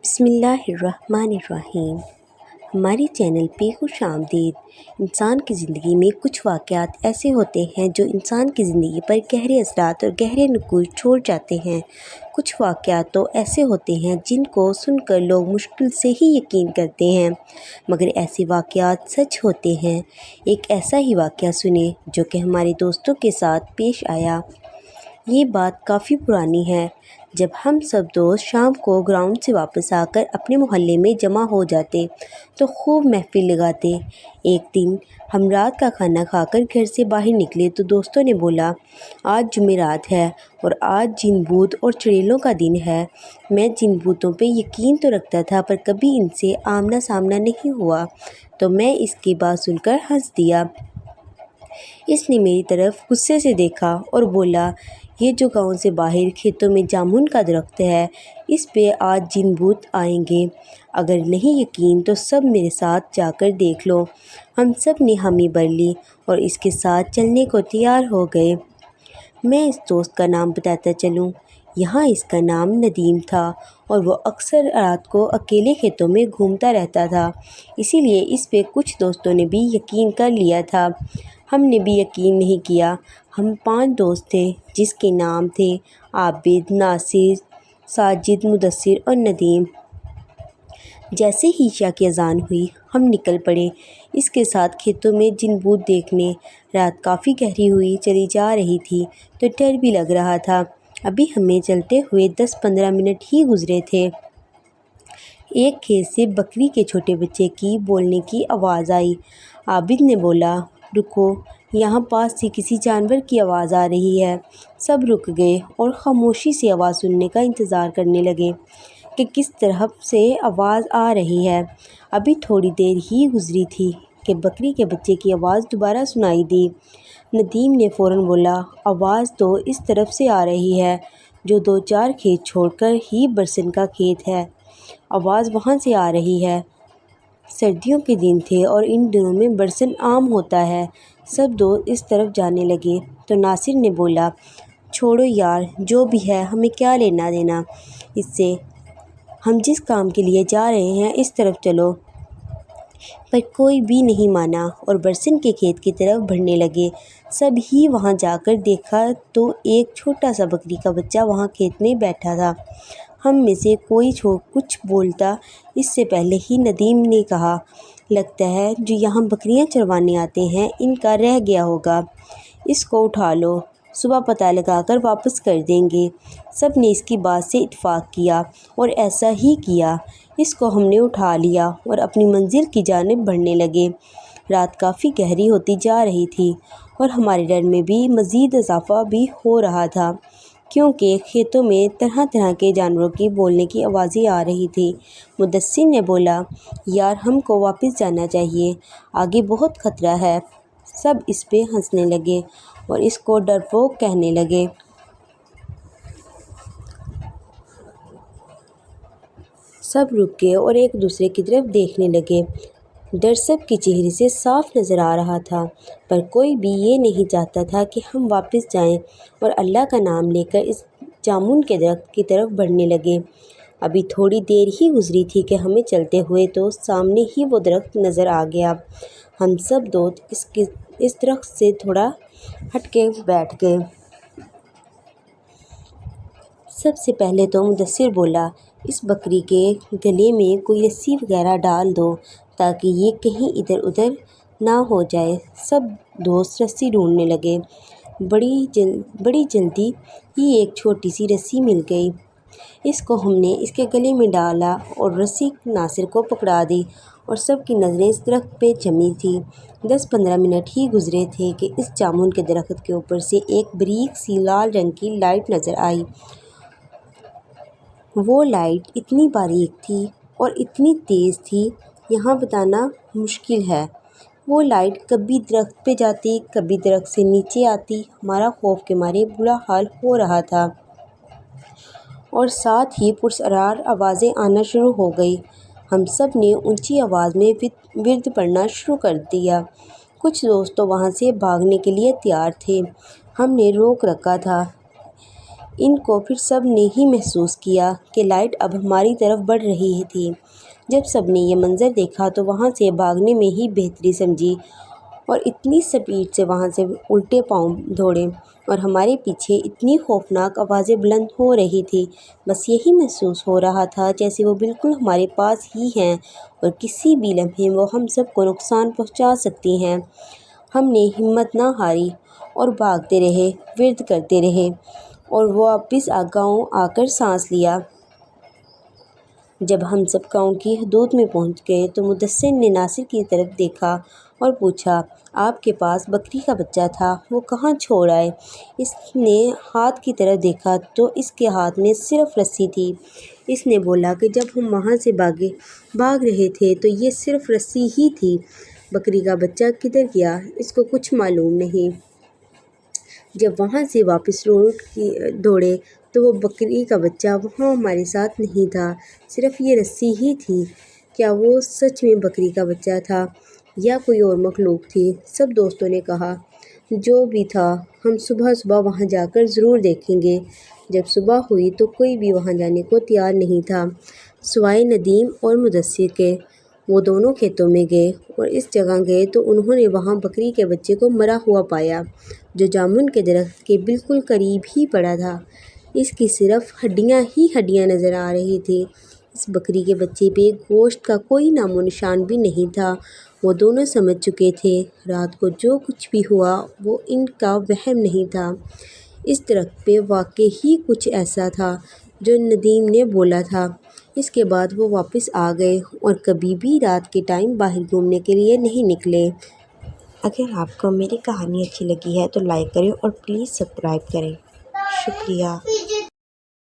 بسم اللہ الرحمن الرحیم۔ ہمارے چینل پہ خوش آمدید۔ انسان کی زندگی میں کچھ واقعات ایسے ہوتے ہیں جو انسان کی زندگی پر گہرے اثرات اور گہرے نقوش چھوڑ جاتے ہیں۔ کچھ واقعات تو ایسے ہوتے ہیں جن کو سن کر لوگ مشکل سے ہی یقین کرتے ہیں، مگر ایسے واقعات سچ ہوتے ہیں۔ ایک ایسا ہی واقعہ سنیں جو کہ ہمارے دوستوں کے ساتھ پیش آیا۔ یہ بات کافی پرانی ہے، جب ہم سب دوست شام کو گراؤنڈ سے واپس آ کر اپنے محلے میں جمع ہو جاتے تو خوب محفل لگاتے۔ ایک دن ہم رات کا کھانا کھا کر گھر سے باہر نکلے تو دوستوں نے بولا، آج جمعرات ہے اور آج جن بھوت اور چڑیلوں کا دن ہے۔ میں جن بھوتوں پہ یقین تو رکھتا تھا پر کبھی ان سے آمنا سامنا نہیں ہوا، تو میں اس کی بات سن کر ہنس دیا۔ اس نے میری طرف غصے سے دیکھا اور بولا، یہ جو گاؤں سے باہر کھیتوں میں جامن کا درخت ہے، اس پہ آج جن بھوت آئیں گے۔ اگر نہیں یقین تو سب میرے ساتھ جا کر دیکھ لو۔ ہم سب نے حامی بھر لی اور اس کے ساتھ چلنے کو تیار ہو گئے۔ میں اس دوست کا نام بتاتا چلوں۔ یہاں اس کا نام ندیم تھا اور وہ اکثر رات کو اکیلے کھیتوں میں گھومتا رہتا تھا، اسی لیے اس پہ کچھ دوستوں نے بھی یقین کر لیا تھا۔ ہم نے بھی یقین نہیں کیا۔ ہم 5 دوست تھے جس کے نام تھے عابد، ناصر، ساجد، مدثر اور ندیم۔ جیسے ہی عشاء کی اذان ہوئی ہم نکل پڑے اس کے ساتھ کھیتوں میں جن بھوت دیکھنے۔ رات کافی گہری ہوئی چلی جا رہی تھی تو ڈر بھی لگ رہا تھا۔ ابھی ہمیں چلتے ہوئے 10-15 منٹ ہی گزرے تھے۔ ایک کھیت سے بکری کے چھوٹے بچے کی بولنے کی آواز آئی۔ عابد نے بولا، رکو، یہاں پاس سے کسی جانور کی آواز آ رہی ہے۔ سب رک گئے اور خاموشی سے آواز سننے کا انتظار کرنے لگے کہ کس طرف سے آواز آ رہی ہے۔ ابھی تھوڑی دیر ہی گزری تھی کہ بکری کے بچے کی آواز دوبارہ سنائی دی۔ ندیم نے فوراً بولا، آواز تو اس طرف سے آ رہی ہے جو 2-4 کھیت چھوڑ کر ہی برسن کا کھیت ہے۔ آواز وہاں سے آ رہی ہے۔ سردیوں کے دن تھے اور ان دنوں میں برسن عام ہوتا ہے۔ سب دوست اس طرف جانے لگے تو ناصر نے بولا، چھوڑو یار، جو بھی ہے ہمیں کیا لینا دینا اس سے، ہم جس کام کے لیے جا رہے ہیں اس طرف چلو۔ پر کوئی بھی نہیں مانا اور برسن کے کھیت کی طرف بڑھنے لگے۔ سب ہی وہاں جا کر دیکھا تو ایک چھوٹا سا بکری کا بچہ وہاں کھیت میں بیٹھا تھا۔ ہم میں سے کوئی کچھ بولتا اس سے پہلے ہی ندیم نے کہا، لگتا ہے جو یہاں بکریاں چروانے آتے ہیں ان کا رہ گیا ہوگا، اس کو اٹھا لو، صبح پتہ لگا کر واپس کر دیں گے۔ سب نے اس کی بات سے اتفاق کیا اور ایسا ہی کیا۔ اس کو ہم نے اٹھا لیا اور اپنی منزل کی جانب بڑھنے لگے۔ رات کافی گہری ہوتی جا رہی تھی اور ہمارے ڈر میں بھی مزید اضافہ بھی ہو رہا تھا، کیونکہ کھیتوں میں طرح طرح کے جانوروں کی بولنے کی آوازیں آ رہی تھیں۔ مدثر نے بولا، یار ہم کو واپس جانا چاہیے، آگے بہت خطرہ ہے۔ سب اس پہ ہنسنے لگے اور اس کو ڈرپوک کہنے لگے۔ سب رک گئے اور ایک دوسرے کی طرف دیکھنے لگے۔ ڈر سب کے چہرے سے صاف نظر آ رہا تھا، پر کوئی بھی یہ نہیں چاہتا تھا کہ ہم واپس جائیں اور اللہ کا نام لے کر اس جامن کے درخت کی طرف بڑھنے لگے۔ ابھی تھوڑی دیر ہی گزری تھی کہ ہمیں چلتے ہوئے تو سامنے ہی وہ درخت نظر آ گیا۔ ہم سب دوست اس درخت سے تھوڑا ہٹ کے بیٹھ گئے۔ سب سے پہلے تو مدثر بولا، اس بکری کے گلے میں کوئی رسی وغیرہ ڈال دو تاکہ یہ کہیں ادھر ادھر نہ ہو جائے۔ سب دوست رسی ڈھونڈنے لگے۔ بڑی جلدی ہی ایک چھوٹی سی رسی مل گئی۔ اس کو ہم نے اس کے گلے میں ڈالا اور رسی ناصر کو پکڑا دی اور سب کی نظریں اس درخت پہ جمی تھیں۔ 10-15 منٹ ہی گزرے تھے کہ اس جامن کے درخت کے اوپر سے ایک باریک سی لال رنگ کی لائٹ نظر آئی۔ وہ لائٹ اتنی باریک تھی اور اتنی تیز تھی، یہاں بتانا مشکل ہے۔ وہ لائٹ کبھی درخت پہ جاتی، کبھی درخت سے نیچے آتی۔ ہمارا خوف کے مارے برا حال ہو رہا تھا اور ساتھ ہی پراسرار آوازیں آنا شروع ہو گئی۔ ہم سب نے اونچی آواز میں ورد پڑھنا شروع کر دیا۔ کچھ دوست تو وہاں سے بھاگنے کے لیے تیار تھے۔ ہم نے روک رکھا تھا، ان کو پھر سب نے ہی محسوس کیا کہ لائٹ اب ہماری طرف بڑھ رہی تھی۔ جب سب نے یہ منظر دیکھا تو وہاں سے بھاگنے میں ہی بہتری سمجھی اور اتنی سپیڈ سے وہاں سے الٹے پاؤں دوڑے اور ہمارے پیچھے اتنی خوفناک آوازیں بلند ہو رہی تھی، بس یہی محسوس ہو رہا تھا جیسے وہ بالکل ہمارے پاس ہی ہیں اور کسی بھی لمحے وہ ہم سب کو نقصان پہنچا سکتی ہیں۔ ہم نے ہمت نہ ہاری اور بھاگتے رہے، ورد کرتے رہے اور وہ واپس گاؤں آ کر سانس لیا۔ جب ہم سب گاؤں کی حدود میں پہنچ گئے تو مدثر نے ناصر کی طرف دیکھا اور پوچھا، آپ کے پاس بکری کا بچہ تھا، وہ کہاں چھوڑ آئے؟ اس نے ہاتھ کی طرف دیکھا تو اس کے ہاتھ میں صرف رسی تھی۔ اس نے بولا کہ جب ہم وہاں سے بھاگ رہے تھے تو یہ صرف رسی ہی تھی، بکری کا بچہ کدھر گیا اس کو کچھ معلوم نہیں۔ جب وہاں سے واپس دوڑے تو وہ بکری کا بچہ وہاں ہمارے ساتھ نہیں تھا، صرف یہ رسی ہی تھی۔ کیا وہ سچ میں بکری کا بچہ تھا یا کوئی اور مخلوق تھی؟ سب دوستوں نے کہا، جو بھی تھا ہم صبح وہاں جا کر ضرور دیکھیں گے۔ جب صبح ہوئی تو کوئی بھی وہاں جانے کو تیار نہیں تھا سوائے ندیم اور مدثر کے۔ وہ دونوں کھیتوں میں گئے اور اس جگہ گئے تو انہوں نے وہاں بکری کے بچے کو مرا ہوا پایا جو جامن کے درخت کے بالکل قریب ہی پڑا تھا۔ اس کی صرف ہڈیاں ہی ہڈیاں نظر آ رہی تھیں۔ اس بکری کے بچے پہ گوشت کا کوئی نام و نشان بھی نہیں تھا۔ وہ دونوں سمجھ چکے تھے رات کو جو کچھ بھی ہوا وہ ان کا وہم نہیں تھا۔ اس درخت پہ واقعی کچھ ایسا تھا جو ندیم نے بولا تھا۔ اس کے بعد وہ واپس آ گئے اور کبھی بھی رات کے ٹائم باہر گھومنے کے لیے نہیں نکلے۔ اگر آپ کو میری کہانی اچھی لگی ہے تو لائک کریں اور پلیز سبسکرائب کریں۔ شکریہ۔